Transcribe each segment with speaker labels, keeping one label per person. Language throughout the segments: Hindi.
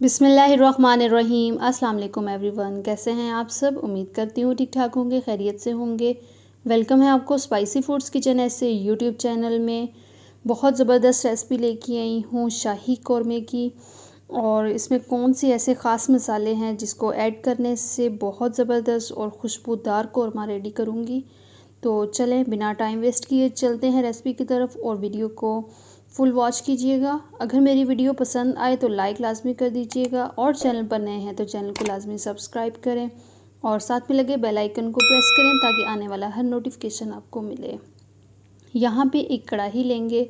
Speaker 1: बिस्मिल्लाहिर्रहमानिर्रहीम। अस्सलाम वालेकुम एवरीवन, कैसे हैं आप सब। उम्मीद करती हूँ ठीक ठाक होंगे, खैरियत से होंगे। वेलकम है आपको स्पाइसी फूड्स किचन ऐसे यूट्यूब चैनल में। बहुत ज़बरदस्त रेसिपी लेके आई हूँ शाही कौरमे की। और इसमें कौन से ऐसे ख़ास मसाले हैं जिसको ऐड करने से बहुत ज़बरदस्त और खुशबूदार कौरमा रेडी करूँगी। तो चलें बिना टाइम वेस्ट किए चलते हैं रेसिपी की तरफ और वीडियो को फुल वॉच कीजिएगा। अगर मेरी वीडियो पसंद आए तो लाइक लाजमी कर दीजिएगा और चैनल पर नए हैं तो चैनल को लाजमी सब्सक्राइब करें और साथ में लगे बेल आइकन को प्रेस करें ताकि आने वाला हर नोटिफिकेशन आपको मिले। यहाँ पे एक कढ़ाई लेंगे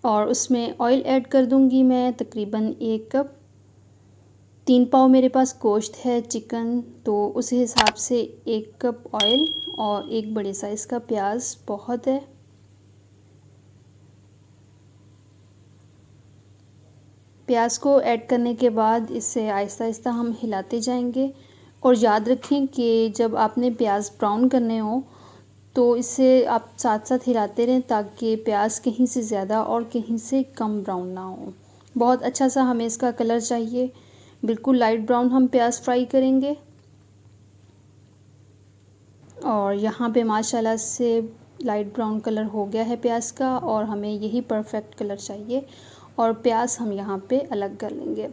Speaker 1: और उसमें ऑयल ऐड कर दूँगी मैं तकरीबन 1 कप। 3 पाव मेरे पास गोश्त है चिकन, तो उस हिसाब से 1 कप ऑयल और एक बड़े साइज़ का प्याज बहुत है। प्याज को ऐड करने के बाद इसे आहिस्ता आहिस्ता हम हिलाते जाएंगे। और याद रखें कि जब आपने प्याज ब्राउन करने हो तो इसे आप साथ साथ हिलाते रहें ताकि प्याज कहीं से ज़्यादा और कहीं से कम ब्राउन ना हो। बहुत अच्छा सा हमें इसका कलर चाहिए, बिल्कुल लाइट ब्राउन हम प्याज फ्राई करेंगे। और यहाँ पे माशाल्लाह से लाइट ब्राउन कलर हो गया है प्याज का और हमें यही परफेक्ट कलर चाहिए। और प्याज हम यहाँ पे अलग कर लेंगे,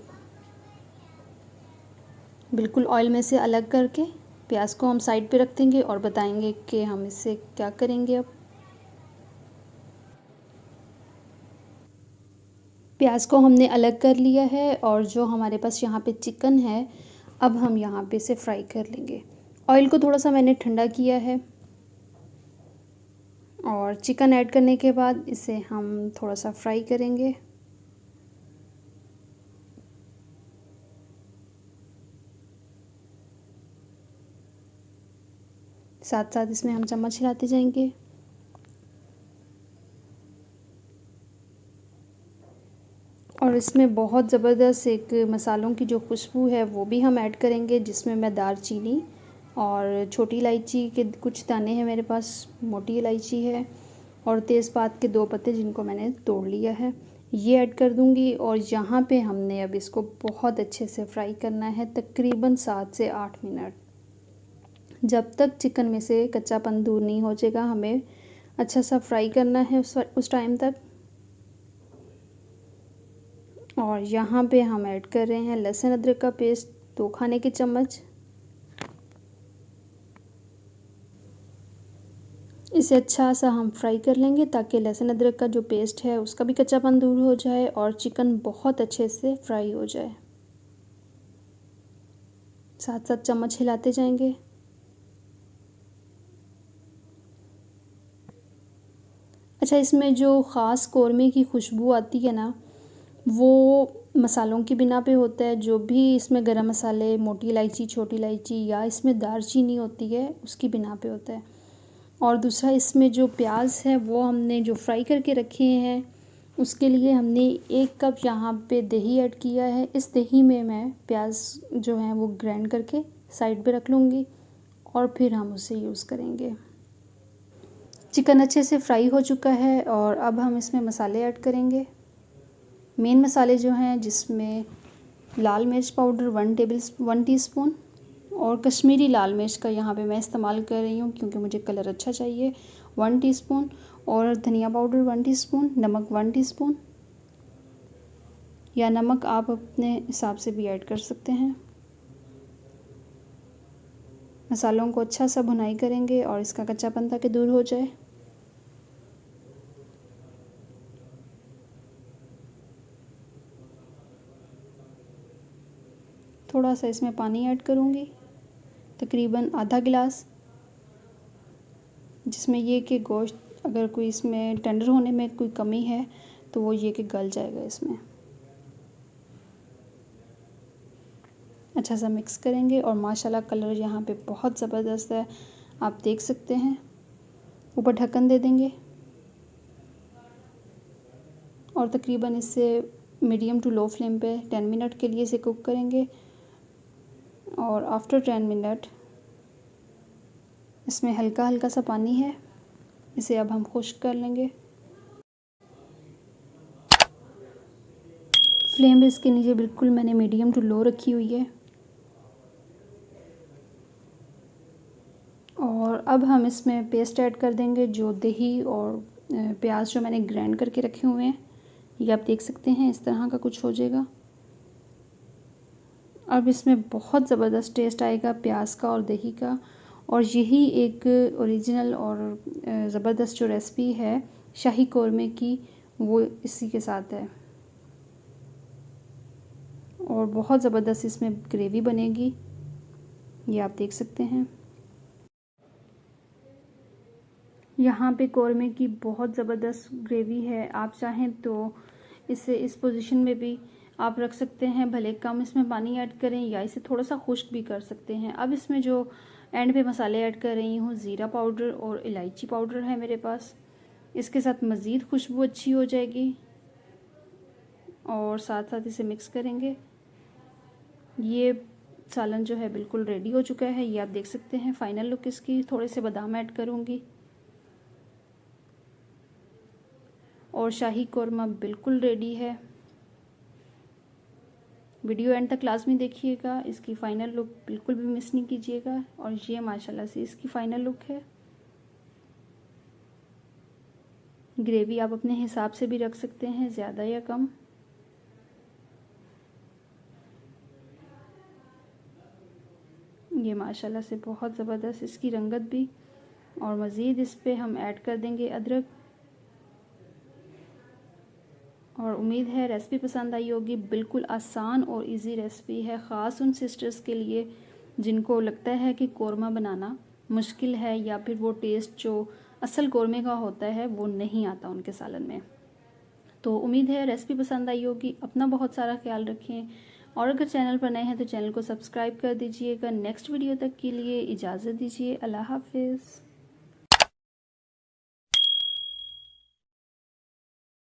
Speaker 1: बिल्कुल ऑयल में से अलग करके प्याज को हम साइड पे रख देंगे और बताएंगे कि हम इससे क्या करेंगे। अब प्याज को हमने अलग कर लिया है और जो हमारे पास यहाँ पे चिकन है अब हम यहाँ पे इसे फ्राई कर लेंगे। ऑयल को थोड़ा सा मैंने ठंडा किया है और चिकन ऐड करने के बाद इसे हम थोड़ा सा फ्राई करेंगे। साथ साथ इसमें हम चम्मच हिलाते जाएंगे। और इसमें बहुत ज़बरदस्त एक मसालों की जो खुशबू है वो भी हम ऐड करेंगे, जिसमें मैं दालचीनी और छोटी इलायची के कुछ दाने हैं मेरे पास, मोटी इलायची है और तेज़पात के 2 पत्ते जिनको मैंने तोड़ लिया है, ये ऐड कर दूंगी। और यहाँ पे हमने अब इसको बहुत अच्छे से फ्राई करना है तकरीबन 7 से 8 मिनट, जब तक चिकन में से कच्चापन दूर नहीं हो जाएगा। हमें अच्छा सा फ्राई करना है उस टाइम तक। और यहाँ पे हम ऐड कर रहे हैं लहसुन अदरक का पेस्ट 2 खाने के चम्मच। इसे अच्छा सा हम फ्राई कर लेंगे ताकि लहसुन अदरक का जो पेस्ट है उसका भी कच्चापन दूर हो जाए और चिकन बहुत अच्छे से फ्राई हो जाए। साथ साथ चम्मच हिलाते जाएंगे। अच्छा, इसमें जो ख़ास कौरमे की खुशबू आती है ना वो मसालों की बिना पे होता है। जो भी इसमें गरम मसाले, मोटी इलायची, छोटी इलायची या इसमें दालचीनी होती है उसकी बिना पे होता है। और दूसरा इसमें जो प्याज है वो हमने जो फ्राई करके रखे हैं उसके लिए हमने 1 कप यहाँ पे दही ऐड किया है। इस दही में मैं प्याज जो है वो ग्राइंड करके साइड पे रख लूँगी और फिर हम उसे यूज़ करेंगे। चिकन अच्छे से फ्राई हो चुका है और अब हम इसमें मसाले ऐड करेंगे। मेन मसाले जो हैं जिसमें लाल मिर्च पाउडर 1 टीस्पून और कश्मीरी लाल मिर्च का यहाँ पे मैं इस्तेमाल कर रही हूँ क्योंकि मुझे कलर अच्छा चाहिए, 1 टीस्पून। और धनिया पाउडर 1 टीस्पून, नमक 1 टीस्पून, या नमक आप अपने हिसाब से भी ऐड कर सकते हैं। मसालों को अच्छा सा भुनाई करेंगे और इसका कच्चापन ताकि दूर हो जाए। थोड़ा सा इसमें पानी ऐड करूँगी, तकरीबन आधा गिलास, जिसमें ये कि गोश्त अगर कोई इसमें टेंडर होने में कोई कमी है तो वो ये कि गल जाएगा इसमें। अच्छा सा मिक्स करेंगे और माशाल्लाह कलर यहाँ पे बहुत ज़बरदस्त है, आप देख सकते हैं। ऊपर ढक्कन दे देंगे और तकरीबन इससे मीडियम टू लो फ्लेम पे 10 मिनट के लिए इसे कुक करेंगे। और आफ्टर 10 मिनट इसमें हल्का हल्का सा पानी है, इसे अब हम खुश्क कर लेंगे। फ्लेम इसके नीचे बिल्कुल मैंने मीडियम टू लो रखी हुई है। और अब हम इसमें पेस्ट ऐड कर देंगे, जो दही और प्याज जो मैंने ग्राइंड करके रखे हुए हैं। ये आप देख सकते हैं इस तरह का कुछ हो जाएगा। अब इसमें बहुत ज़बरदस्त टेस्ट आएगा प्याज का और दही का, और यही एक ओरिजिनल और ज़बरदस्त जो रेसिपी है शाही कोरमे की, वो इसी के साथ है। और बहुत ज़बरदस्त इसमें ग्रेवी बनेगी, ये आप देख सकते हैं। यहाँ पे कोरमे की बहुत ज़बरदस्त ग्रेवी है। आप चाहें तो इसे इस पोजीशन में भी आप रख सकते हैं, भले कम इसमें पानी ऐड करें, या इसे थोड़ा सा खुश्क भी कर सकते हैं। अब इसमें जो एंड पे मसाले ऐड कर रही हूँ, ज़ीरा पाउडर और इलायची पाउडर है मेरे पास। इसके साथ मज़ीद खुशबू अच्छी हो जाएगी, और साथ साथ इसे मिक्स करेंगे। ये सालन जो है बिल्कुल रेडी हो चुका है, ये आप देख सकते हैं फाइनल लुक इसकी। थोड़े से बादाम ऐड करूँगी, और शाही कोरमा बिल्कुल रेडी है। वीडियो एंड तक लाजमी देखिएगा, इसकी फ़ाइनल लुक बिल्कुल भी मिस नहीं कीजिएगा। और ये माशाल्लाह से इसकी फ़ाइनल लुक है। ग्रेवी आप अपने हिसाब से भी रख सकते हैं, ज़्यादा या कम। ये माशाल्लाह से बहुत ज़बरदस्त इसकी रंगत भी। और मज़ीद इस पे हम ऐड कर देंगे अदरक। और उम्मीद है रेसिपी पसंद आई होगी। बिल्कुल आसान और इजी रेसिपी है, ख़ास उन सिस्टर्स के लिए जिनको लगता है कि कोरमा बनाना मुश्किल है, या फिर वो टेस्ट जो असल कोरमे का होता है वो नहीं आता उनके सालन में। तो उम्मीद है रेसिपी पसंद आई होगी। अपना बहुत सारा ख्याल रखें, और अगर चैनल पर नए हैं तो चैनल को सब्सक्राइब कर दीजिएगा। नेक्स्ट वीडियो तक के लिए इजाज़त दीजिए। अल्लाह हाफिज़।